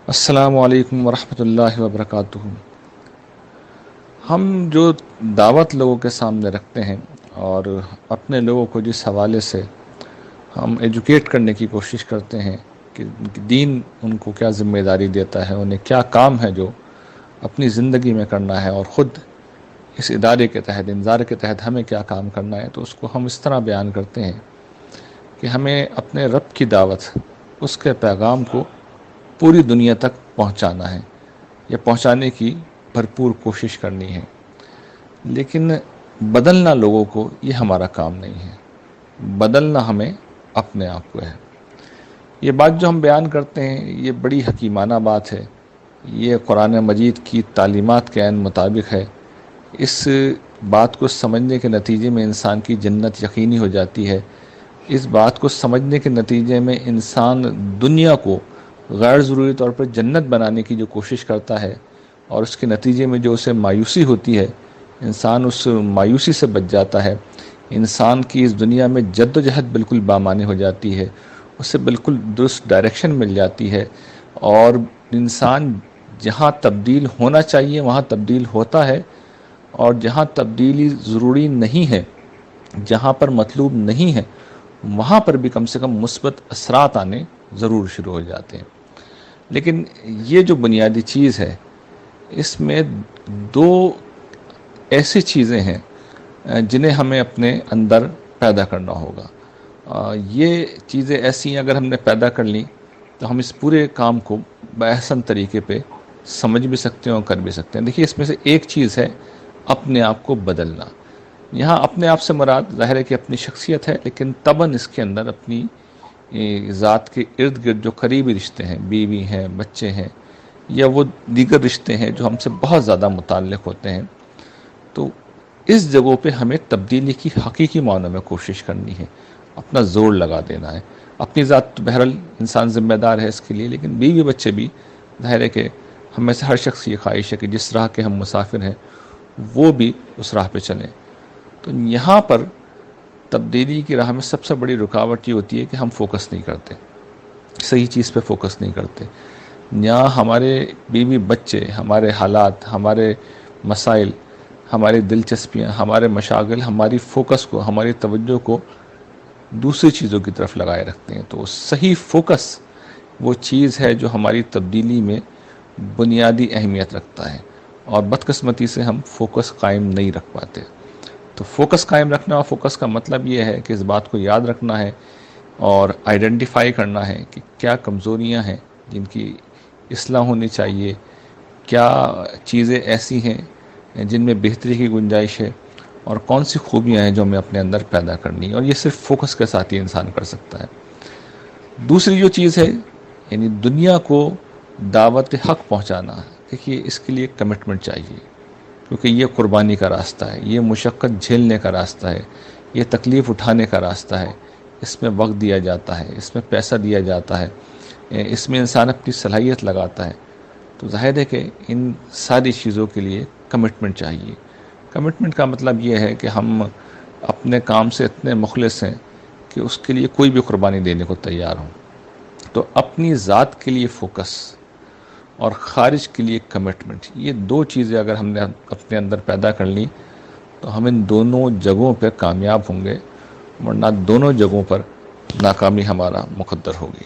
السلام علیکم ورحمۃ اللہ وبرکاتہ۔ ہم جو دعوت لوگوں کے سامنے رکھتے ہیں اور اپنے لوگوں کو جس حوالے سے ہم ایجوکیٹ کرنے کی کوشش کرتے ہیں کہ دین ان کو کیا ذمہ داری دیتا ہے، انہیں کیا کام ہے جو اپنی زندگی میں کرنا ہے، اور خود اس ادارے کے تحت انظار کے تحت ہمیں کیا کام کرنا ہے، تو اس کو ہم اس طرح بیان کرتے ہیں کہ ہمیں اپنے رب کی دعوت، اس کے پیغام کو پوری دنیا تک پہنچانا ہے یا پہنچانے کی بھرپور کوشش کرنی ہے، لیکن بدلنا لوگوں کو یہ ہمارا کام نہیں ہے، بدلنا ہمیں اپنے آپ کو ہے۔ یہ بات جو ہم بیان کرتے ہیں یہ بڑی حکیمانہ بات ہے، یہ قرآن مجید کی تعلیمات کے عین مطابق ہے۔ اس بات کو سمجھنے کے نتیجے میں انسان کی جنت یقینی ہو جاتی ہے۔ اس بات کو سمجھنے کے نتیجے میں انسان دنیا کو غیر ضروری طور پر جنت بنانے کی جو کوشش کرتا ہے، اور اس کے نتیجے میں جو اسے مایوسی ہوتی ہے، انسان اس مایوسی سے بچ جاتا ہے۔ انسان کی اس دنیا میں جد و جہد بالکل بامعنی ہو جاتی ہے، اسے بالکل درست ڈائریکشن مل جاتی ہے، اور انسان جہاں تبدیل ہونا چاہیے وہاں تبدیل ہوتا ہے، اور جہاں تبدیلی ضروری نہیں ہے، جہاں پر مطلوب نہیں ہے، وہاں پر بھی کم سے کم مثبت اثرات آنے ضرور شروع ہو جاتے ہیں۔ لیکن یہ جو بنیادی چیز ہے، اس میں دو ایسی چیزیں ہیں جنہیں ہمیں اپنے اندر پیدا کرنا ہوگا۔ یہ چیزیں ایسی ہیں، اگر ہم نے پیدا کر لیں تو ہم اس پورے کام کو بأحسن طریقے پہ سمجھ بھی سکتے ہیں اور کر بھی سکتے ہیں۔ دیکھیے، اس میں سے ایک چیز ہے اپنے آپ کو بدلنا۔ یہاں اپنے آپ سے مراد ظاہر ہے کہ اپنی شخصیت ہے، لیکن طبعاً اس کے اندر اپنی ذات کے ارد گرد جو قریبی رشتے ہیں، بیوی ہیں، بچے ہیں، یا وہ دیگر رشتے ہیں جو ہم سے بہت زیادہ متعلق ہوتے ہیں، تو اس جگہوں پہ ہمیں تبدیلی کی حقیقی معنوں میں کوشش کرنی ہے، اپنا زور لگا دینا ہے۔ اپنی ذات تو بہرحال انسان ذمہ دار ہے اس کے لیے، لیکن بیوی بچے بھی ظاہر ہے کہ ہم میں سے ہر شخص یہ خواہش ہے کہ جس راہ کے ہم مسافر ہیں وہ بھی اس راہ پہ چلیں۔ تو یہاں پر تبدیلی کی راہ میں سب سے بڑی رکاوٹ یہ ہوتی ہے کہ ہم فوکس نہیں کرتے، صحیح چیز پہ فوکس نہیں کرتے۔ یہاں ہمارے بیوی بچے، ہمارے حالات، ہمارے مسائل، ہماری دلچسپیاں، ہمارے مشاغل ہماری فوکس کو، ہماری توجہ کو دوسری چیزوں کی طرف لگائے رکھتے ہیں۔ تو صحیح فوکس وہ چیز ہے جو ہماری تبدیلی میں بنیادی اہمیت رکھتا ہے، اور بدقسمتی سے ہم فوکس قائم نہیں رکھ پاتے۔ تو فوکس قائم رکھنا، اور فوکس کا مطلب یہ ہے کہ اس بات کو یاد رکھنا ہے اور آئیڈینٹیفائی کرنا ہے کہ کیا کمزوریاں ہیں جن کی اصلاح ہونی چاہیے، کیا چیزیں ایسی ہیں جن میں بہتری کی گنجائش ہے، اور کون سی خوبیاں ہیں جو ہمیں اپنے اندر پیدا کرنی ہے، اور یہ صرف فوکس کے ساتھ ہی انسان کر سکتا ہے۔ دوسری جو چیز ہے، یعنی دنیا کو دعوت حق پہنچانا، دیکھیے اس کے لیے کمٹمنٹ چاہیے، کیونکہ یہ قربانی کا راستہ ہے، یہ مشقت جھیلنے کا راستہ ہے، یہ تکلیف اٹھانے کا راستہ ہے، اس میں وقت دیا جاتا ہے، اس میں پیسہ دیا جاتا ہے، اس میں انسان اپنی صلاحیت لگاتا ہے۔ تو ظاہر ہے کہ ان ساری چیزوں کے لیے کمٹمنٹ چاہیے۔ کمٹمنٹ کا مطلب یہ ہے کہ ہم اپنے کام سے اتنے مخلص ہیں کہ اس کے لیے کوئی بھی قربانی دینے کو تیار ہوں۔ تو اپنی ذات کے لیے فوکس اور خارج کے لیے کمٹمنٹ، یہ دو چیزیں اگر ہم نے اپنے اندر پیدا کر لی تو ہم ان دونوں جگہوں پہ کامیاب ہوں گے، ورنہ دونوں جگہوں پر ناکامی ہمارا مقدر ہوگی۔